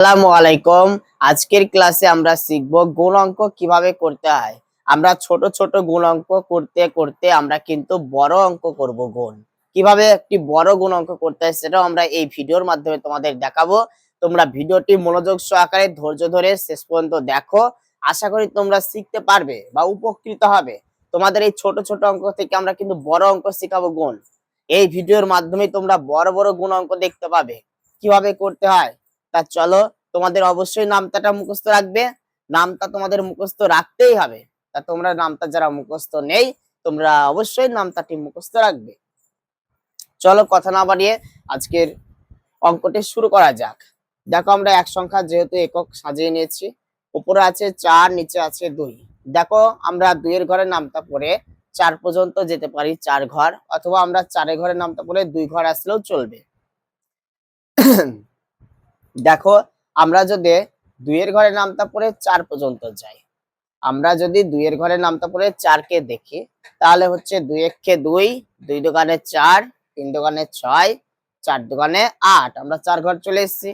আসসালামু আলাইকুম। আজকের ক্লাসে আমরা শিখব গুণ অঙ্ক কিভাবে করতে হয়। আমরা ছোট ছোট গুণ অঙ্ক করতে করতে আমরা কিন্তু বড় অঙ্ক করব। গুণ কিভাবে একটি বড় গুণ অঙ্ক করতে হয় সেটাও আমরা এই ভিডিওর মাধ্যমে তোমাদের দেখাবো। তোমরা ভিডিওটি মনোযোগ সহকারে ধৈর্য ধরে শেষ পর্যন্ত দেখো। আশা করি তোমরা শিখতে পারবে বা উপকৃত হবে। তোমাদের এই ছোট ছোট অঙ্ক থেকে আমরা কিন্তু বড় অঙ্ক শেখাবো গুণ। এই ভিডিওর মাধ্যমে তোমরা বড় বড় গুণ অঙ্ক দেখতে পাবে কিভাবে করতে হয়। তা চলো, তোমাদের অবশ্যই নামতাটা মুখস্থ রাখবে। নামতা তোমাদের মুখস্থ রাখতেই হবে। তা তোমরা নামতা যারা মুখস্থ নেই, তোমরা অবশ্যই নামতাটি মুখস্থ রাখবে। চলো কথা না বাড়িয়ে আজকের অঙ্কটি শুরু করা যাক। দেখো, আমরা এক সংখ্যা যেহেতু একক সাজিয়ে নিয়েছি, উপরে আছে 4, নিচে আছে 2। দেখো, আমরা 2 এর ঘরে নামতা পড়ে 4 পর্যন্ত যেতে পারি, 4 ঘর, অথবা আমরা 4 এর ঘরে নামতা পড়ে 2 ঘর আসলেও চলবে। দেখো, আমরা যদি 2 এর ঘরে নামতা পড়ে 4 পর্যন্ত যাই, আমরা যদি 2 এর ঘরে নামতা পড়ে 4 কে দেখি, তাহলে হচ্ছে 2 একে 2, 2 দোকানে 4, 3 দোকানে 6, 4 দোকানে 8। আমরা 4 ঘর চলে এসেছি,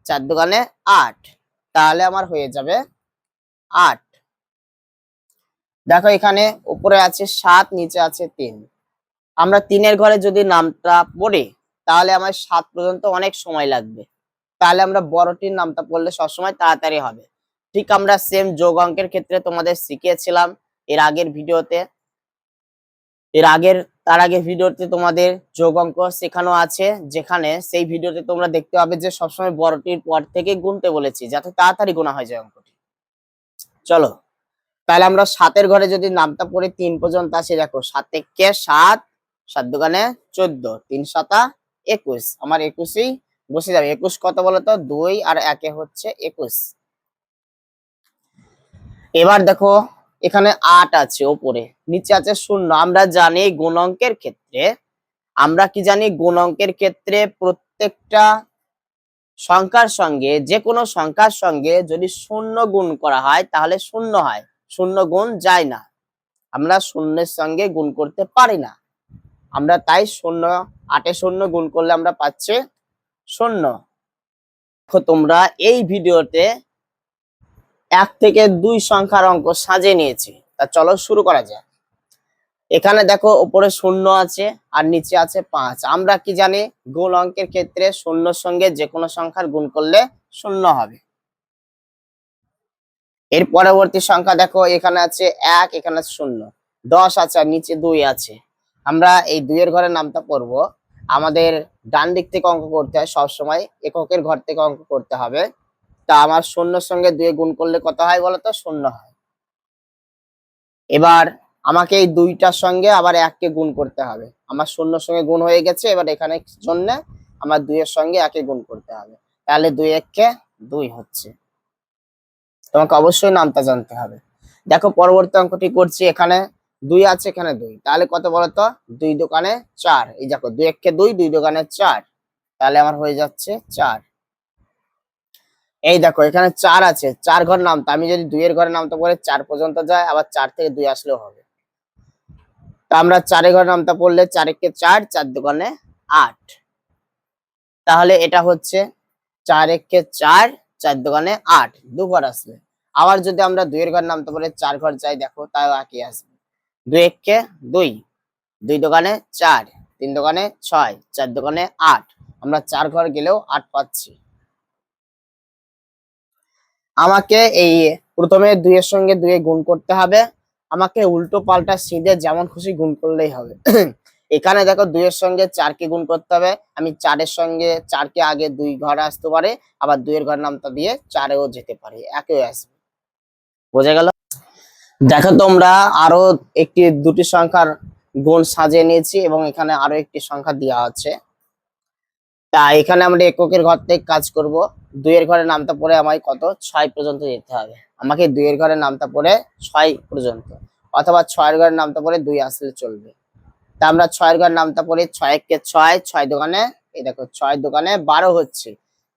4 দোকানে 8, তাহলে আমার হয়ে যাবে 8। দেখো, এখানে উপরে আছে 7, নিচে আছে 3। আমরা 3 এর ঘরে যদি নামটা পড়ি, তাহলে আমার 7 পর্যন্ত অনেক সময় লাগবে। তাহলে আমরা বড়টির নামটা পড়লে সবসময় তাড়াতাড়ি হবে। ঠিক আমরা সেম যোগ অঙ্কের ক্ষেত্রে তোমাদের শিখিয়েছিলাম এর আগের ভিডিওতে। তার আগের ভিডিওতে তোমাদের যোগ অঙ্ক শেখানো আছে, যেখানে সেই ভিডিওতে তোমরা দেখতে পাবে যে সবসময় বড়টির পর থেকে গুনতে বলেছি, যাতে তাড়াতাড়ি গোনা হয়ে যায় অঙ্কটি। চলো, তাহলে আমরা 7 এর ঘরে যদি নামটা পড়ে 3 পর্যন্ত আসি, দেখো 7 একে 7, 7 দোকানে 14, 3 7 21। আমার 21ই বসে যাবে। 21 কত বলতো? 2 আর 1 হচ্ছে 21। এবার দেখো, এখানে 8 আছে উপরে, নিচে আছে 0। আমরা জানি গুণ অঙ্কের ক্ষেত্রে, আমরা কি জানি গুণ অঙ্কের ক্ষেত্রে প্রত্যেকটা সংখ্যার সঙ্গে, যে কোনো সংখ্যার সঙ্গে যদি 0 গুণ করা হয় তাহলে 0 হয়, 0 গুণ যায় না। আমরা শূন্যের সঙ্গে গুণ করতে পারি না। আমরা তাই 0, 8 0 গুণ করলে আমরা পাচ্ছি 0। দেখো, তোমরা এই ভিডিওতে 1 থেকে 2 সংখ্যার অঙ্ক সাজিয়ে নিয়েছি। তা চলো শুরু করা যাক। এখানে দেখো, উপরে 0 আছে আর নিচে আছে 5। আমরা কি জানি গুণ অঙ্কের ক্ষেত্রে 0 সঙ্গে যে কোনো সংখ্যার গুণ করলে 0 হবে। এর পরবর্তী সংখ্যা দেখো, এখানে আছে 1, এখানে আছে 0, 10 আছে আর নিচে 2 আছে। আমরা এই 2 এর ঘরে নামটা পড়ব। আমাদের ডান দিক থেকে অঙ্ক করতে হয়, সবসময় এককের ঘর থেকে অঙ্ক করতে হবে। তা আমার 0 সঙ্গে 2 গুণ করলে কত হয় বলতো? 0 হয়। এবার আমাকে এই 2টার সঙ্গে আবার 1 কে গুণ করতে হবে। আমার 0 সঙ্গে গুণ হয়ে গেছে, এবার এখানে জন্য আমার 2 এর সঙ্গে 1 কে গুণ করতে হবে। তাহলে 2 1 কে 2 হচ্ছে। তোমাকে অবশ্যই নামটা জানতে হবে। দেখো, পরবর্তী অঙ্কটি করছি। এখানে 2 আছে, এখানে 2, তাহলে কত বলতো? 2 দোকানে 4। এই দেখো, 2 1 কে 2, 2 দোকানে 4, তাহলে আমার হয়ে যাচ্ছে 4। এই দেখো, এখানে 4 আছে, 4 ঘর নামতা। আমি যদি 2 এর ঘরে নামতে পড়ে 4 পর্যন্ত যায়, আবার 4 থেকে 2 আসলেও হবে। তা আমরা 4 এর ঘরে নামতা পড়লে 4 1 কে 4, 4 দোকানে 8। তাহলে এটা হচ্ছে 4 1 কে 4, 4 দোকানে 8, 2 ঘর আসবে। আবার যদি আমরা 2 এর ঘর নামতে পারি 4 ঘর যাই, দেখো তাও একই আসবে। 2 1 কে 2, 2 দোকানে 4, 3 দোকানে 6, 4 দোকানে 8। আমরা 4 ঘর গেলেও 8 পাচ্ছি। আমাকে এই প্রথমে 2 এর সঙ্গে 2 এ গুণ করতে হবে। আমাকে উল্টো পাল্টা সিধে যেমন খুশি গুণ করলেই হবে। এখানে দেখো, 2 এর সঙ্গে 4 কে গুণ করতে হবে। আমি 4 এর সঙ্গে 4 কে আগে 2 ঘরে আসতে পারে, আবার 2 এর ঘর নামটা দিয়ে 4 এও যেতে পারি, একই আসবে। বোঝা গেল? দেখো, তোমরা আরো দুটি সংখ্যার গুণ সাজিয়ে নিয়েছি এবং এখানে আরো একটি সংখ্যা দেওয়া আছে। তা এখানে আমরা এককের ঘর থেকে কাজ করব। 2 এর ঘরে নামটা পড়ে আমায় কত? 6 পর্যন্ত যেতে হবে। আমাকে 2 এর ঘরে নামটা পড়ে 6 পর্যন্ত, অথবা 6 এর ঘরে নামটা পড়ে 2 আসলে চলবে। তা আমরা 6 এর ঘরে নামটা পড়ি। 6 1 কে 6, 6 দোকানে, এই দেখো 6 দোকানে 12 হচ্ছে।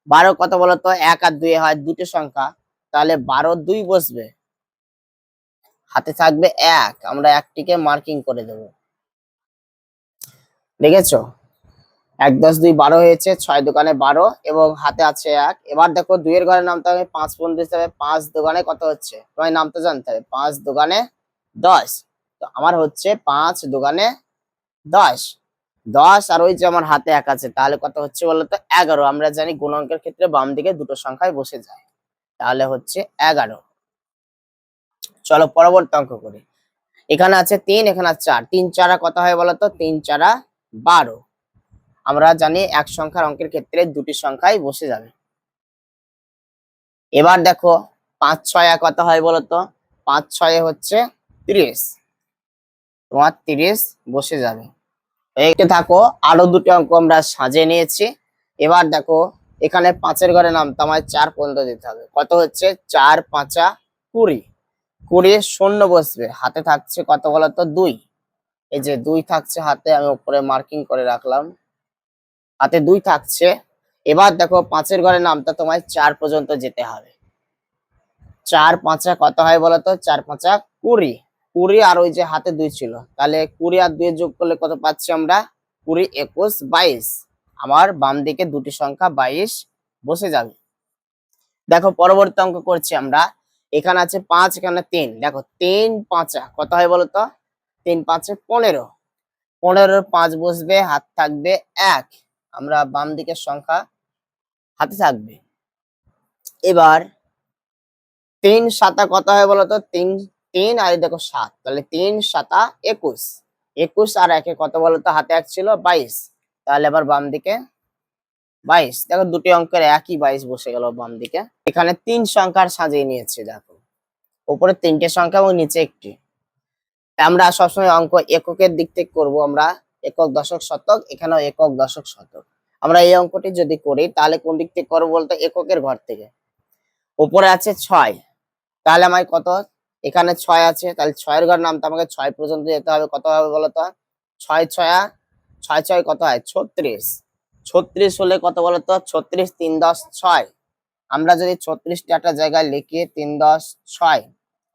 12 কত বলতো? 1 আর 2 হয় দুটো সংখ্যা, তাহলে 12 2 বসবে, হাতে থাকবে 1। আমরা 1টিকে মার্কিং করে দেব। দেখেছো? এক 10 2 12 হয়েছে, 6 দোকানে 12 এবং হাতে আছে 1। এবার দেখো 2 এর ঘরে নামতে হবে, 5 পর্যন্ত দিতে হবে। 5 দোকানে কত হচ্ছে তোমায় নামতে জানতে হবে। 5 দোকানে 10। তো আমার হচ্ছে 5 দোকানে 10। 10 আর ওই যে আমার হাতে 1 আছে, তাহলে কত হচ্ছে বলতো 11। আমরা জানি গুণাঙ্কের ক্ষেত্রে বাম দিকে দুটো সংখ্যায় বসে যায়, তাহলে হচ্ছে 11। চলো পরবর্তী অঙ্ক করি। এখানে আছে 3, এখানে আছে 4। 3 4 কত হয় বলতো? 3 4 12। আমরা জানি এক সংখ্যার অঙ্কের ক্ষেত্রে দুটি সংখ্যাই বসে যাবে। এবার দেখো 5 6 কত হয় বলতো? 5 6 হচ্ছে 30। তোমার 30 বসে যাবে। এইটা থাকো, আরো দুটি অঙ্ক আমরা সাজিয়ে নিয়েছি। এবার দেখো এখানে 5 এর ঘরে নামতে আমায় 4 পর্যন্ত দিতে হবে। কত হচ্ছে? 4 5 20। 20 শূন্য বসবে, হাতে থাকছে কত বলতো? 2। এই যে 2 থাকছে হাতে, আমি উপরে মার্কিং করে রাখলাম, হাতে 2 থাকছে। এবার দেখো 5 এর ঘরে নামতে তোমায় 4 পর্যন্ত যেতে হবে। 4 5 কত হয় বলতো? 4 5 20। 20 আর ওই যে হাতে 2 ছিল, তাহলে 20 আর 2 যোগ করলে কত পাচ্ছি আমরা? 20 21 22। আমার বাম দিকে দুটি সংখ্যা 22 বসে যাবে। দেখো পরবর্তী অঙ্ক করছি আমরা। এখানে আছে 5, এখানে 3। দেখো 3 5 কত হয় বলতো? 3 5 15। 15 5 বসবে, হাত থাকবে 1। আমরা বাম দিকের সংখ্যা হাতে থাকবে। এবার 3 7 কত হয় বলতো? 3 3 আর দেখো 7, তাহলে 3 7 21। 21 আর 1 কত বলতো? হাতে 1 ছিল 22। তাহলে আবার বাম দিকে 22। দেখো দুটি অঙ্কের একই 22 বসে গেল বাম দিকে। এখানে 3 সংখ্যার সাজিয়ে নিয়েছি। দেখো উপরে 3টে সংখ্যা এবং নিচে একটি। আমরা সবসময় অঙ্ক এককের দিক থেকে করব। আমরা একক দশক শতক, এখানেও একক দশক শতক। আমরা এই অঙ্কটি যদি করি তাহলে কোন দিক থেকে করবো বলতো? এককের ঘর থেকে। উপরে আছে 6, তাহলে আমার কত? এখানে 6 আছে, তাহলে 6 এর ঘর নামতে আমাকে 6 পর্যন্ত যেতে হবে। কত হবে বলতো? 6 6 6 6 কত হয়? 36। 36 হলে কত বলতো? 36 3 10 6। আমরা যদি 36টা একটা জায়গায় লিখি 3 10 6,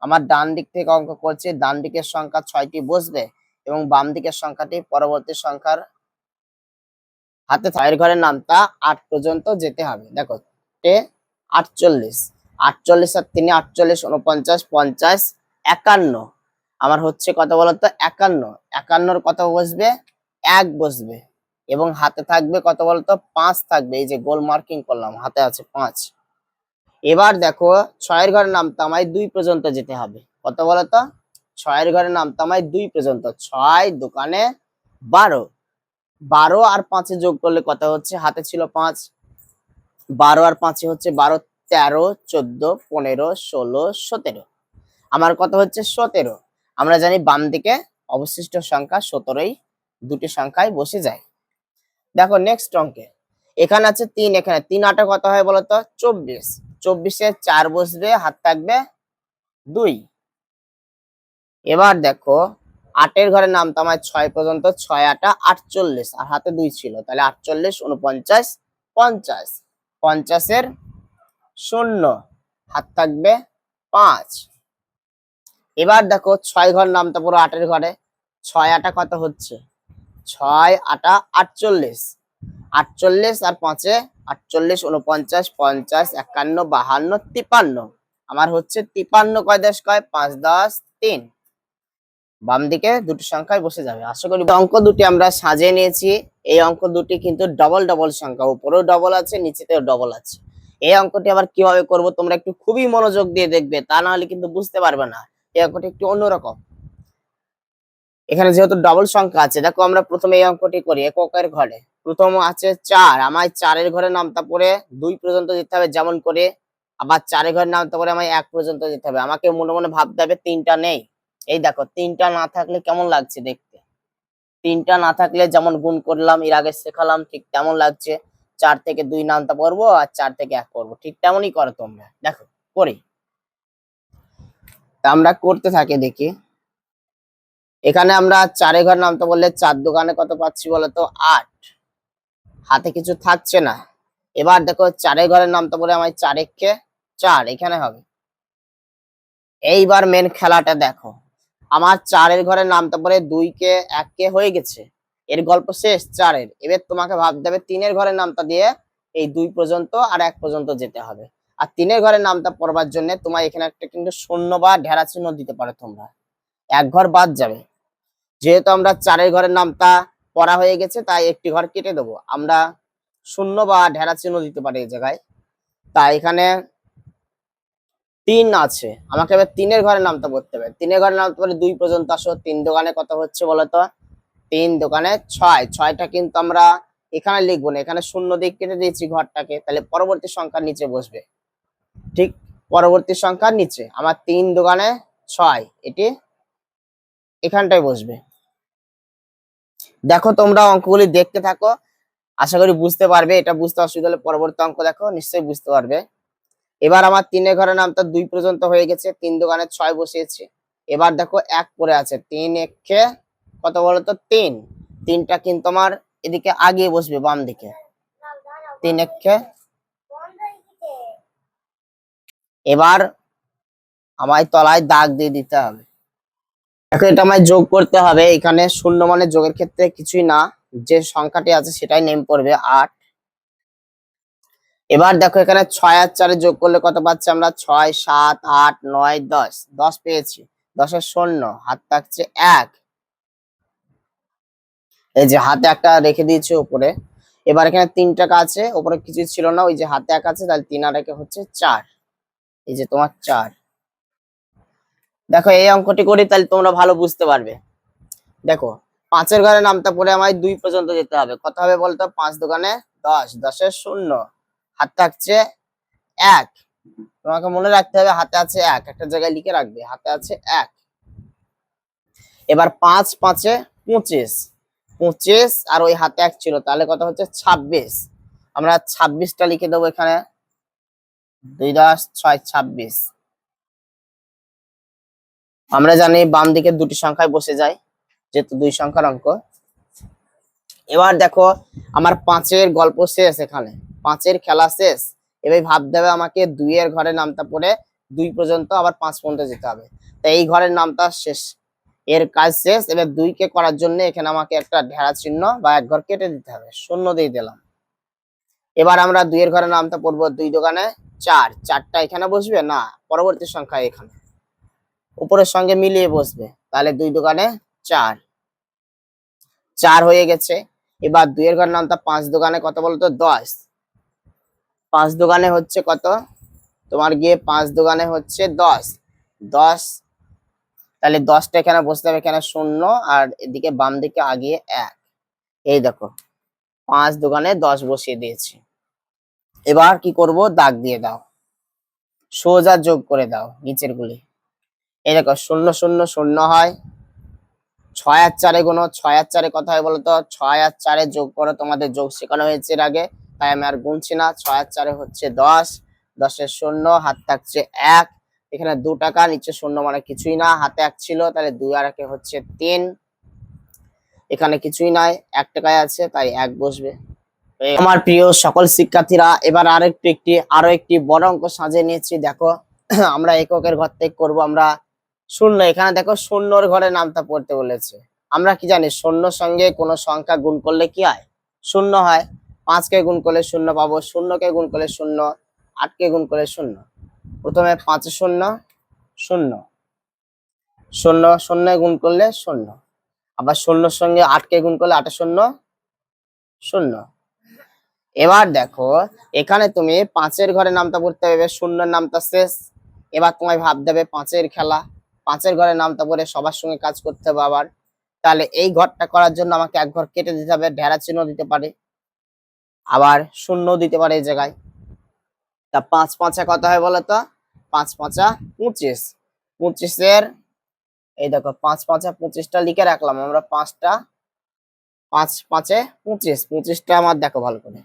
আমার ডান দিক থেকে অঙ্ক করছি, ডান দিকের সংখ্যা 6টি বসবে এবং বাম দিকের সংখ্যাটি পরবর্তী সংখ্যার হাতে 6 এর ঘরের নামটা 8 পর্যন্ত যেতে হবে। দেখো 48। 48 আর 3 48 49 50 51। আমার হচ্ছে কত বলতো? 51। 51 কত বসবে? 1 বসবে এবং হাতে থাকবে কত বলতো? 5 থাকবে। এই যে গোল মার্কিং করলাম, হাতে আছে 5। এবার দেখো 6 এর ঘরের নামতে আমায় 2 পর্যন্ত যেতে হবে। কত বলতো? 6 এর ঘরের নামতে আমায় 2 পর্যন্ত। 6 দোকানে 12। 12 আর 5 যোগ করলে কত হচ্ছে? হাতে ছিল 5। 12 আর 5 হচ্ছে 12 13 14 15 16 17। আমার কত হচ্ছে? 17। আমরা জানি বাম দিকে অবশিষ্ট সংখ্যা 17ই দুটি সংখ্যায় বসে যায়। দেখো নেক্সট অঙ্কে এখানে আছে 3, এখানে 3 8 কত হয় বলতো? 24। 24 এ 4 বসবে, হাত থাকবে 2। এবার দেখো 8 এর ঘরের নামটা আমার 6 পর্যন্ত। 6 8 48 আর হাতে 2 ছিল, তাহলে 48 49 50। 50 এর 0, হাত থাকবে 5। এবার দেখো 6 ঘর নামটা পুরো 8 এর ঘরে। 6 8 কত হচ্ছে? 6 8 48। 48 আর 5 48 49 50 51 52 53। আমার হচ্ছে 53 কয় 10 কয়? 5 10 3। বাম দিকে দুটি সংখ্যায় বসে যাবে। আশা করি অঙ্ক দুটি আমরা সাজিয়ে নিয়েছি। এই অঙ্ক দুটি কিন্তু ডবল ডবল সংখ্যা, উপরেও ডবল আছে, নিচেতেও ডবল আছে। এই অঙ্কটি আবার কিভাবে করব তোমরা একটু খুবই মনোযোগ দিয়ে দেখবে, তা না হলে কিন্তু বুঝতে পারবে না। এই অঙ্কটি একটু অন্যরকম। এখানে যেহেতু ডবল সংখ্যা আছে, দেখো আমরা প্রথমে এই অঙ্কটি করি এককের ঘরে। প্রথম আছে 4, আমায় 4 এর ঘরে নামতে পড়ে 2 পর্যন্ত যেতে হবে যেমন করে। আবার 4 এর ঘরে নামতে পড়ে আমায় 1 পর্যন্ত যেতে হবে। আমাকে মনে মনে ভাবতে হবে 3টা নেই। এই দেখো 3টা না থাকলে কেমন লাগছে দেখতে? 3টা না থাকলে যেমন গুণ করলাম, এর আগে শেখালাম, ঠিক তেমন লাগছে। 4 থেকে 2 নামতে পারবো আর 4 থেকে 1 করবো, ঠিক তেমনই করো তোমরা। দেখো করি, তা আমরা করতে থাকি দেখি। এখানে আমরা 4 এর ঘর নামতে বললে 4 দোকানে কত পাচ্ছি বলতো? 8। হাতে কিছু থাকছে না। এবার দেখো 4 এর ঘরের নামতে বলে আমায় 4 একে 4 এখানে হবে। এইবার মেন খেলাটা দেখো, আমার 4 এর ঘরের নামতে পরে 2 কে 1 কে হয়ে গেছে। এর গল্প শেষ 4-এর। এবার তোমাকে ভাবতে হবে 3-এর ঘরের নামটা দিয়ে এই 2 পর্যন্ত আর 1 পর্যন্ত যেতে হবে। আর 3-এর ঘরের নামটা পড়বার জন্য তোমার এখানে একটা কিন্তু শূন্য বা ঢেরা চিহ্ন দিতে পারো তোমরা, এক ঘর বাদ যাবে। যেহেতু আমরা 4-এর ঘরের নামটা পড়া হয়ে গেছে তাই একটি ঘর কেটে দেবো, আমরা শূন্য বা ঢেরা চিহ্ন দিতে পারি এই জায়গায়। তাই এখানে 3 আছে, আমাকে এবার 3-এর ঘরের নামটা পড়তে হবে। 3-এর ঘরের নামটা পরে 2 পর্যন্ত আসো। 3 দোকানে কত হচ্ছে বলতো? 3 দোকানে 6। 6টা কিন্তু আমরা এখানে লিখবো না, এখানে শূন্য দিয়ে কেটে দিয়েছি ঘরটাকে, তাহলে পরবর্তী সংখ্যার নিচে বসবে। ঠিক পরবর্তী সংখ্যার নিচে আমার 3 দোকানে 6 এটি এখানটায় বসবে। দেখো তোমরা অঙ্কগুলি দেখতে থাকো, আশা করি বুঝতে পারবে। এটা বুঝতে অসুবিধা হলে পরবর্তী অঙ্ক দেখো, নিশ্চয়ই বুঝতে পারবে। এবার আমার 3-এর ঘরের নামটা 2 পর্যন্ত হয়ে গেছে, 3 দোকানে 6 বসিয়েছি। এবার দেখো 1 পড়ে আছে, 3 একে কত বলতো? 3। 3টা কিন্তু আমার এদিকে আগিয়ে বসবে বাম দিকে, 3 একে। এবার আমায় তলায় দাগ দিয়ে দিতে হবে। দেখো এটা আমায় যোগ করতে হবে, এখানে শূন্য মানে যোগের ক্ষেত্রে কিছুই না, যে সংখ্যাটি আছে সেটাই নেম পড়বে 8। এবার দেখো এখানে 6 আর 4 যোগ করলে কত পাচ্ছি আমরা? 6, 7, 8, 9, 10। 10 পেয়েছি। 10-এর শূন্য, হাত থাকছে 1। এই যে হাতে একটা রেখে দিয়েছি উপরে। এবার এখানে 3 টাকা আছে, উপরে কিছু ছিল না, ওই যে হাতে 1 আছে, তাহলে 3 আর 1 হচ্ছে 4। এই যে তোমার 4। দেখো এই অঙ্কটি করি তাহলে তোমরা ভালো বুঝতে পারবে। দেখো 5-এর ঘরে নামটা পড়ে আমায় 2 পর্যন্ত যেতে হবে। কত হবে বলতো? 5 দোকানে 10। 10-এর শূন্য, হাত থাকছে 1। তোমাকে মনে রাখতে হবে হাতে আছে 1, একটা জায়গায় লিখে রাখবে, হাতে আছে 1। এবার 5 5-এ 25। 25 আর ওই হাতে 1 ছিল, তাহলে কত হচ্ছে? 26। আমরা 26টা লিখে দেবো এখানে, 2 10 6 26। আমরা জানি বাম দিকে দুটি সংখ্যায় বসে যায়, যেহেতু 2 সংখ্যার অঙ্ক। এবার দেখো আমার 5-এর গল্প শেষ, এখানে 5-এর খেলা শেষ। এবার ভাবতে হবে আমাকে 2-এর ঘরের নামটা পড়ে 2 পর্যন্ত আবার 5 পর্যন্ত যেতে হবে। তাই এই ঘরের নামটা শেষ, এর কাজ শেষ। এবার 2 কে করার জন্য এখানে আমাকে একটা ঢেরা চিহ্ন বা এক ঘর কেটে দিতে হবে, শূন্য দিয়ে দিলাম। এবার আমরা 2-এর ঘরের নামটা পড়বো 2 দোকানে 4। 4টা এখানে বসবে না, পরবর্তী সংখ্যা এখানে উপরের সঙ্গে মিলিয়ে বসবে, তাহলে 2 দোকানে 4। 4 হয়ে গেছে। এবার 2-এর ঘরের নামটা 5 দোকানে কত বলতো? 10। 5 দোকানে হচ্ছে কত তোমার? গিয়ে 5 দোকানে হচ্ছে 10। 10, তাহলে 10টা এখানে বসতে হবে, এখানে শূন্য, আর এদিকে বাম দিকে আগিয়ে 1। এই দেখো 5 দোকানে 10 বসিয়ে দিয়েছি। এবার কি করব? দাগ দিয়ে দাও, সোজা যোগ করে দাও নিচের গুলি। এই দেখো 0 0 0 হয়। 6 আর 4-এ গুণ, 6 আর 4-এ কত হয় বলতো? 6 আর 4-এ যোগ করো, তোমাদের যোগ শেখানো হয়েছে এর আগে, তাই আমি আর গুনছি না। 6 আর 4-এ হচ্ছে 10। 10-এর শূন্য, হাত থাকছে 1। এখানে 2 টাকা, নিচে শূন্য মানে কিছুই না, হাতে 1 ছিল, তাহলে 2 আর 1 হচ্ছে 3। এখানে কিছুই নাই, 1 টাকায় আছে, তাই 1 বসবে। আমার প্রিয় সকল শিক্ষার্থীরা, এবার আরো একটি বড় অঙ্ক সাজিয়ে নিয়েছি। দেখো আমরা এককের ঘর থেকে করবো আমরা শূন্য। এখানে দেখো শূন্যর ঘরে নামটা পড়তে বলেছে। আমরা কি জানি শূন্যর সঙ্গে কোনো সংখ্যা গুণ করলে কি হয়? শূন্য হয়। 5-কে গুণ করলে শূন্য পাবো, 0-কে গুণ করলে শূন্য, 8-কে গুণ করলে শূন্য। প্রথমে 5-এ শূন্য, শূন্য, 0 0 গুণ করলে শূন্য, আবার 0-র সঙ্গে 8-কে গুণ করলে 8-এ শূন্য, শূন্য। এবার দেখো এখানে তুমি 5-এর ঘরে নামটা পড়তে হবে, শূন্যের নামটা শেষ। এবার তোমায় ভাবতে হবে 5-এর খেলা, 5-এর ঘরে নামটা পড়ে সবার সঙ্গে কাজ করতে হবে আবার। তাহলে এই ঘরটা করার জন্য আমাকে এক ঘর কেটে দিতে হবে, ঢেরা চিহ্ন দিতে পারে, আবার শূন্য দিতে পারে এই জায়গায়। তা 5 5-এ কত হয় বলতো? 5 5-আ 25। 25-এর এই দেখো 5 5-আ 25টা লিখে রাখলাম আমরা, 5টা 5 5-এ 25। 25টা আমার দেখো ভালো করে,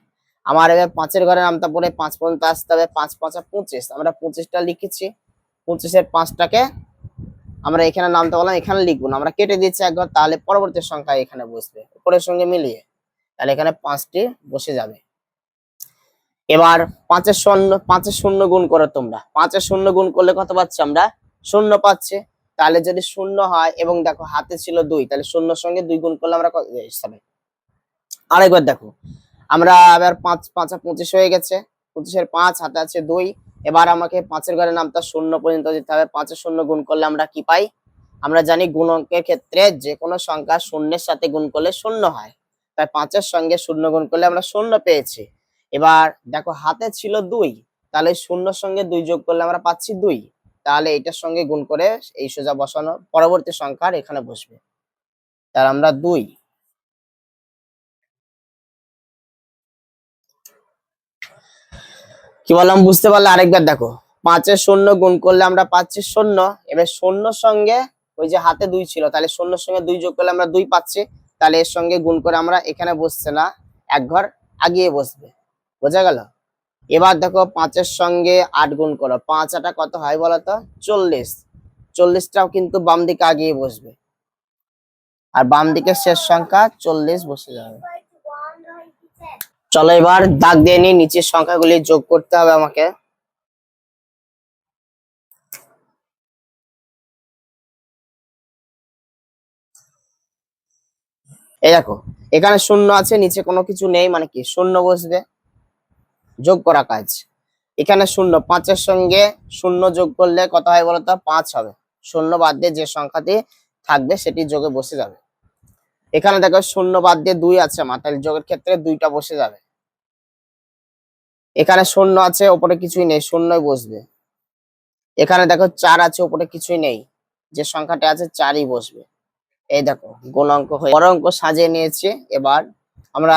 আমার এবার 5-এর ঘরে নামটা পড়ে 5 পর্যন্ত আসতে হবে। 5 5-আ 25, আমরা 25টা লিখেছি। 25-এর 5টাকে আমরা এখানে নামটা বললাম, এখানে লিখবো না, আমরা কেটে দিচ্ছি এক ঘর, তাহলে পরবর্তী সংখ্যা এখানে বসবে উপরের সঙ্গে মিলিয়ে, তাহলে এখানে 5টি বসে যাবে। এবার 5-এর শূন্য গুণ করো তোমরা। 5-এর শূন্য গুণ করলে কত পাচ্ছি আমরা? শূন্য পাচ্ছি। তাহলে যদি শূন্য হয় এবং দেখো হাতে ছিল 2, তাহলে শূন্যর সঙ্গে 2 গুণ করলে আমরা আরেকবার দেখো, আমরা আবার 5 5 25 হয়ে গেছে, 25-এর 5 হাতে আছে 2। এবার আমাকে 5-এর ঘরে নামটা শূন্য পর্যন্ত যেতে হবে। 5-এর শূন্য গুণ করলে আমরা কি পাই? আমরা জানি গুণ অঙ্কের ক্ষেত্রে যে কোনো সংখ্যা শূন্যের সাথে গুণ করলে শূন্য হয়, তাই 5-এর সঙ্গে শূন্য গুণ করলে আমরা শূন্য পেয়েছি। এবার দেখো হাতে ছিল 2, তাহলে শূন্যর সঙ্গে 2 যোগ করলে আমরা পাচ্ছি 2। তাহলে এটার সঙ্গে গুণ করে এই সোজা বসানো পরবর্তী সংখ্যার এখানে বসবে, তাহলে আমরা 2। কি বললাম বুঝতে পারলে? আরেকবার দেখো, 5-এর শূন্য গুণ করলে আমরা পাচ্ছি শূন্য। এবার শূন্যর সঙ্গে ওই যে হাতে 2 ছিল, তাহলে শূন্যর সঙ্গে 2 যোগ করলে আমরা 2 পাচ্ছি। তাহলে এর সঙ্গে গুণ করে আমরা এখানে বসছে না, এক ঘর আগিয়ে বসবে। বোঝা গেল? এবার দেখো 5-এর সঙ্গে 8 গুণ করো, 5 8 কত হয় বলতো? 40। 40টাও কিন্তু বাম দিকে আগিয়ে বসবে, আর বাম দিকের শেষ সংখ্যা 40 বসে যাবে। চলো এবার দাগ দিয়ে নিই, নিচের সংখ্যাগুলি যোগ করতে হবে আমাকে। এই দেখো, এখানে শূন্য আছে, নিচে কোনো কিছু নেই, মানে কি শূন্য বসবে, যোগ করা কাজ। এখানে শূন্য, 5-এর সঙ্গে শূন্য যোগ করলে কত হয় বলতো? 5 হবে। শূন্য বাদ দিয়ে যে সংখ্যাটি থাকবে সেটি যোগে বসে যাবে। এখানে দেখো শূন্য বাদ দিয়ে 2 আছে আমার, তাহলে যোগের ক্ষেত্রে 2টা বসে যাবে। এখানে শূন্য আছে, উপরে কিছুই নেই, শূন্যই বসবে। এখানে দেখো 4 আছে, উপরে কিছুই নেই, যে সংখ্যাটা আছে 4ই বসবে। এই দেখো গুণাঙ্ক হয়ে বড় অঙ্ক সাজিয়ে নিয়েছি। এবার আমরা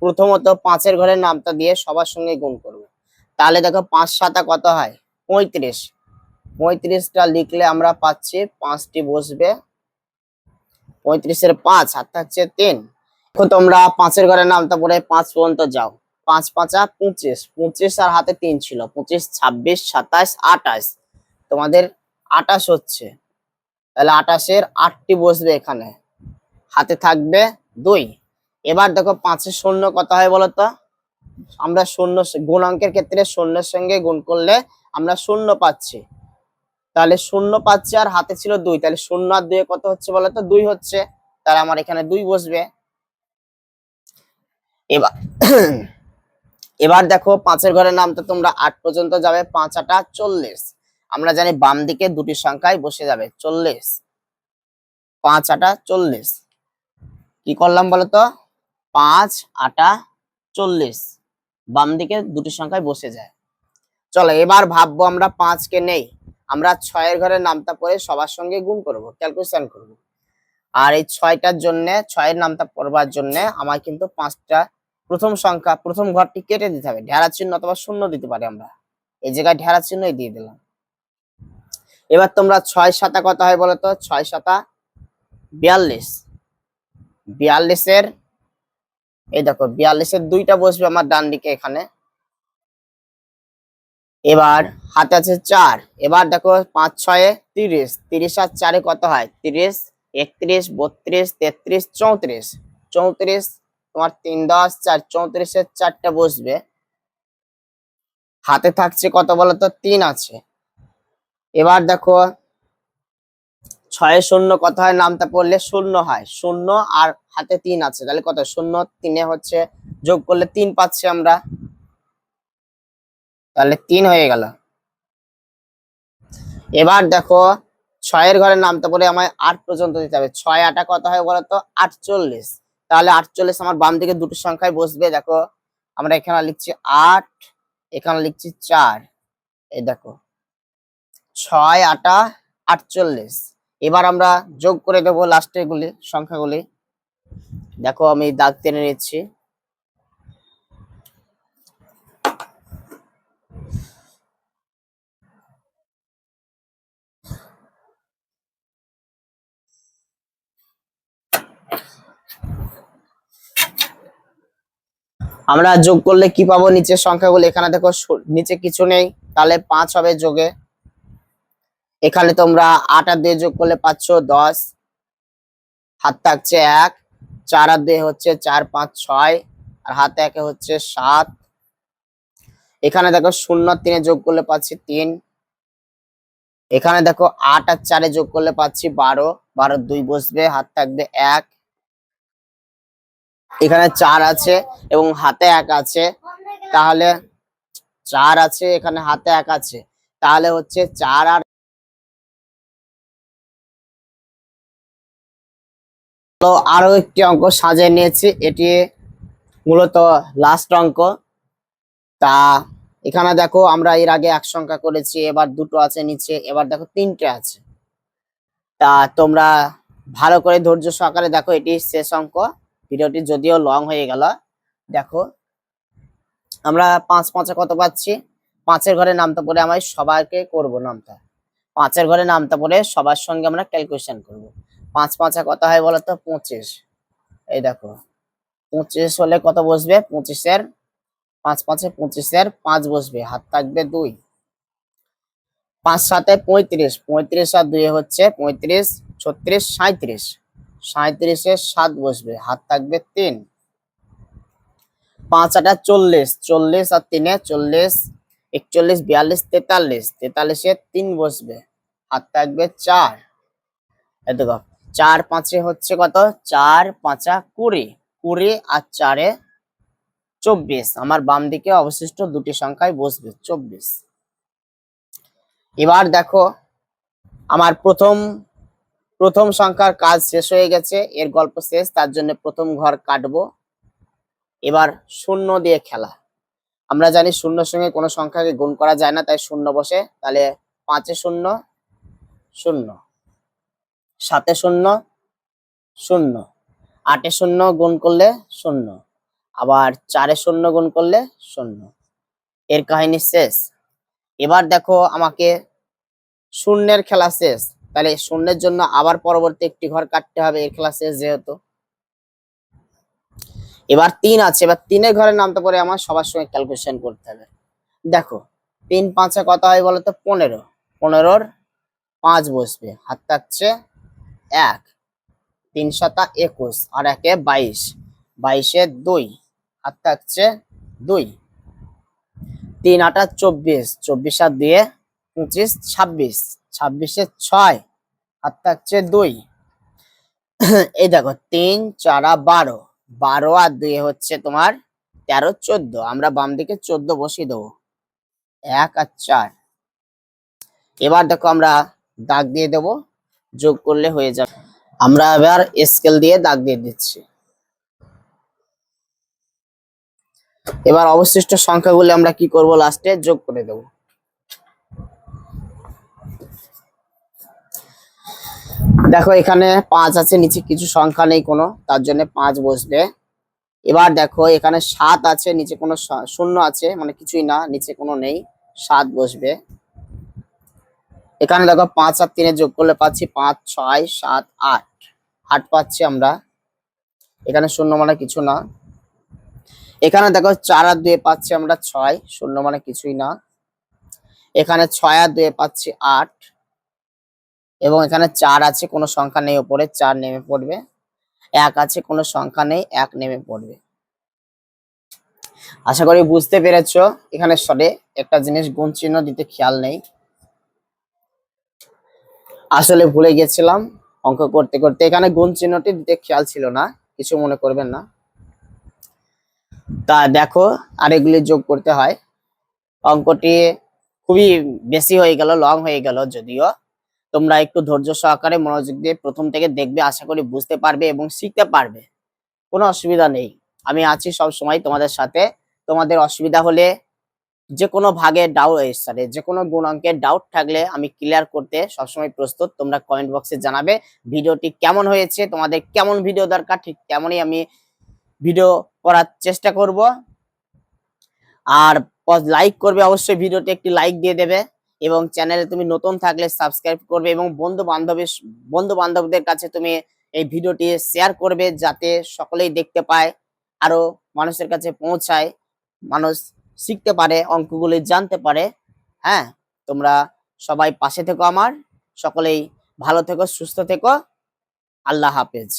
প্রথমত 5-এর ঘরের নামটা দিয়ে সবার সঙ্গে গুণ করব। তাহলে দেখো 5 7 কত হয়? 35। 35টা লিখলে আমরা পাচ্ছি 5টি বসবে। 35-এর 5 হাত থাকছে 3। এখন তোমরা 5-এর ঘরের নামটা পড়ে 5 পর্যন্ত যাও। 5 5 25, 25 আর হাতে 3 ছিল, 25 26 27 28, তোমাদের 28 হচ্ছে। তাহলে 28-এর 8টি বসবে এখানে, হাতে থাকবে 2। এবার দেখো 5-এর শূন্য কত হয় বলতো? আমরা শূন্য গুণাঙ্কের ক্ষেত্রে শূন্যের সঙ্গে গুণ করলে আমরা শূন্য পাচ্ছি, তাহলে শূন্য পাচ্ছি, আর হাতে ছিল 2, তাহলে শূন্য আর 2 কত হচ্ছে বলতো? 2 হচ্ছে। তাহলে আমার এখানে 2 বসবে। এবার এবার দেখো 5-এর ঘরের নামটা তোমরা 8 পর্যন্ত যাবে। 5 8 40, আমরা জানি বাম দিকে দুটি সংখ্যায় বসে যাবে 40। 5 8 40, কি করলাম বলতো? 5 8 40 বাম দিকে দুটি সংখ্যায় বসে যায়। চলো এবার ভাববো আমরা 5 কে নেই, আমরা 6-এর ঘরের নামটা পড়ে সবার সঙ্গে গুণ করব, ক্যালকুলেশন করব। আর এই 6টার জন্য 6-এর নামটা পড়বার জন্য আমার কিন্তু 5টা প্রথম সংখ্যা প্রথম ঘরটি কেটে দিতে হবে, ঢেরা চিহ্ন অথবা শূন্য দিতে পারি আমরা, এই জায়গায় ঢেরা চিহ্নই দিয়ে দিলাম। এবার তোমরা 6 7 কত হয় বলতো? 6 7 42। 42-এর এই দেখো 42-এর 2টা বসবে আমার ডান দিকে এখানে। এবার হাতে আছে 4। এবার দেখো 5 6 30, 30 আর 4 কত হয়? 30 31 32 33 34, 34 তোমার 3 10 4, 34-এর 4টা বসবে, হাতে থাকছে কত বলতো? 3 আছে। এবার দেখো 6 শূন্য কত হয়? নামটা পড়লে শূন্য হয়, শূন্য আর হাতে 3 আছে, তাহলে কত? শূন্য 3 হচ্ছে, যোগ করলে 3 পাচ্ছি আমরা, তাহলে 3 হয়ে গেল। এবার দেখো 6-এর ঘরের নামটা পড়ে আমায় 8 পর্যন্ত দিতে হবে। 6 8 কত হয় বলতো? 48। তাহলে 48 আমার বাম দিকে দুটো সংখ্যায় বসবে। দেখো আমরা এখানে লিখছি 8, এখানে লিখছি 4। এই দেখো 6 8 48। এবার আমরা যোগ করে দেবো লাস্টে গুলি সংখ্যাগুলি। দেখো আমি দাগ টেনে নিচ্ছি। আমরা যোগ করলে কি পাবো? নিচের সংখ্যাগুলো, এখানে দেখো নিচে কিছু নেই, তাহলে 5 হবে যোগে। এখানে তোমরা 8 আর 2 যোগ করলে পাচ্ছ 10, হাত থাকছে 1, 4 আর 2 হচ্ছে 4 5 6, আর হাতে 1 হচ্ছে 7। এখানে দেখো 0 আর 3 যোগ করলে পাচ্ছি 3। এখানে দেখো 8 আর 4 যোগ করলে পাচ্ছি 12, 12 2 বসবে, হাত থাকবে 1। এখানে 4 আছে এবং হাতে 1 আছে, তাহলে 4 আছে এখানে হাতে 1 আছে, তাহলে হচ্ছে 4 আর আরো একটি অঙ্ক সাজিয়ে নিয়েছি, এটি মূলত লাস্ট অঙ্ক। তা এখানে দেখো আমরা এর আগে এক সংখ্যা করেছি, এবার দুটো আছে নিচে, এবার দেখো 3টে আছে। তা তোমরা ভালো করে ধৈর্য সহকারে দেখো, এটি শেষ অঙ্ক। ভিডিওটি যদিও লং হয়ে গেল, দেখো আমরা 5 5 কত পাচ্ছি, 5-এর ঘরে নামতে পড়ে আমি সবাইকে করব নামতা, 5-এর ঘরে নামতে পড়ে সবার সঙ্গে আমরা ক্যালকুলেশন করব। 5 5 কত হয় বলো তো? 25। এই দেখো 25 হলে কত বসবে? 25-এর 5 5 25-এর 5 বসবে, হাত থাকবে 2। 5 7 35, 35 আর 2 হচ্ছে 35, 36 37, 37-এর 7 বসবে, হাত থাকবে 3। 5 8 40, 40 আর 3 40, 41 42 43, 43-এর 3 বসবে, হাত থাকবে 4। এই দেখো 4 5 হচ্ছে কত? 4 5 20, 20 আর 4 24। আমার বাম দিকে অবশিষ্ট দুটি সংখ্যায় বসবে 24। এবার দেখো আমার প্রথম সংখ্যার কাজ শেষ হয়ে গেছে, এর গল্প শেষ, তার জন্য প্রথম ঘর কাটবো। এবার শূন্য দিয়ে খেলা। আমরা জানি শূন্যর সঙ্গে কোনো সংখ্যাকে গুণ করা যায় না, তাই শূন্য বসে, তাহলে 5-এ 0 0, 7-এ 0 0, 8-এ 0 গুণ করলে 0, আবার 4-এ 0 গুণ করলে 0। এর কাহিনী শেষ। এবার দেখো আমাকে শূন্যের খেলা শেষ, তাহলে শূন্যের জন্য আবার পরবর্তী একটি ঘর কাটতে হবে, এর খেলা শেষ যেহেতু। এবার 3 আছে, এবার 3-এর ঘরে নামতে পারে আমার সবার সঙ্গে ক্যালকুলেশন করতে হবে। দেখো 3 5 কত হয় বলতো? 15, 15-র 5 বসবে, হাত থাকছে 1, 3 7 21 আর 1 22, 22-এর 2, হাত থাকছে 2। 3 8 24, 24 আর 2 25 26, 26-এর 6, হাত থাকছে 2। এই দেখো 3 4 12, 12 আর 2 হচ্ছে তোমার 13 14, আমরা বাম দিকে 14 বসিয়ে দেবো, 1 আর 4। এবার দেখো আমরা দাগ দিয়ে দেব, যোগ করলে হয়ে যাবে। আমরা এবার স্কেল দিয়ে দাগ দিয়ে দিচ্ছি। এবার অবশিষ্ট সংখ্যাগুলো আমরা কি করব? লাস্টে যোগ করে দেব। দেখো এখানে 5 আছে, নিচে কিছু সংখ্যা নেই কোনো, তার জন্য 5 বসবে। এবার দেখো এখানে 7 আছে, নিচে কোনো শূন্য আছে, মানে কিছুই না, নিচে কোনো নেই, 7 বসবে। এখানে দেখো 5 আর 3 যোগ করলে পাচ্ছি 5 6 7 8, 8 পাচ্ছি আমরা। এখানে শূন্য মানে কিছু না। এখানে দেখো 4 আর 2 পাচ্ছি আমরা 6, শূন্য মানে কিছুই না। এখানে 6 আর 2 পাচ্ছি 8, এবং এখানে 4 আছে, কোনো সংখ্যা নেই, উপরে 4 নেমে পড়বে। 1 আছে, কোনো সংখ্যা নেই, 1 নেমে পড়বে। আশা করি বুঝতে পেরেছো। এখানে সরে একটা জিনিস গুণ চিহ্ন দিতে খেয়াল নেই, আসলে ভুলে গেছিলাম অঙ্ক করতে করতে, এখানে গুণ চিহ্নটি দিতে খেয়াল ছিল না, কিছু মনে করবেন না। তা দেখো আর এগুলি যোগ করতে হয়। অঙ্কটি খুবই বেশি হয়ে গেল, লং হয়ে গেল, যদিও তোমরা একটু ধৈর্য সহকারে মনোযোগ দিয়ে প্রথম থেকে দেখবে, আশা করি বুঝতে পারবে এবং শিখতে পারবে, কোনো অসুবিধা নেই। আমি আছি সব সময় তোমাদের সাথে। তোমাদের অসুবিধা হলে যে কোনো ভাগে যে কোনো গুণ অঙ্কের ডাউট থাকলে আমি ক্লিয়ার করতে সবসময় প্রস্তুত। তোমরা কমেন্ট বক্সে জানাবে ভিডিওটি কেমন হয়েছে, তোমাদের কেমন ভিডিও দরকার, ঠিক তেমনই আমি ভিডিও করার চেষ্টা করব। আর লাইক করবে অবশ্যই, ভিডিওতে একটি লাইক দিয়ে দেবে, এবং চ্যানেলে তুমি নতুন থাকলে সাবস্ক্রাইব করবে, এবং বন্ধু বান্ধবদের কাছে তুমি এই ভিডিওটি শেয়ার করবে, যাতে সকলেই দেখতে পায়, আরো মানুষের কাছে পৌঁছায়, মানুষ শিখতে পারে, অঙ্কগুলি জানতে পারে। হ্যাঁ, তোমরা সবাই পাশে থেকো আমার, সকলেই ভালো থেকো, সুস্থ থেকো। আল্লাহ হাফেজ।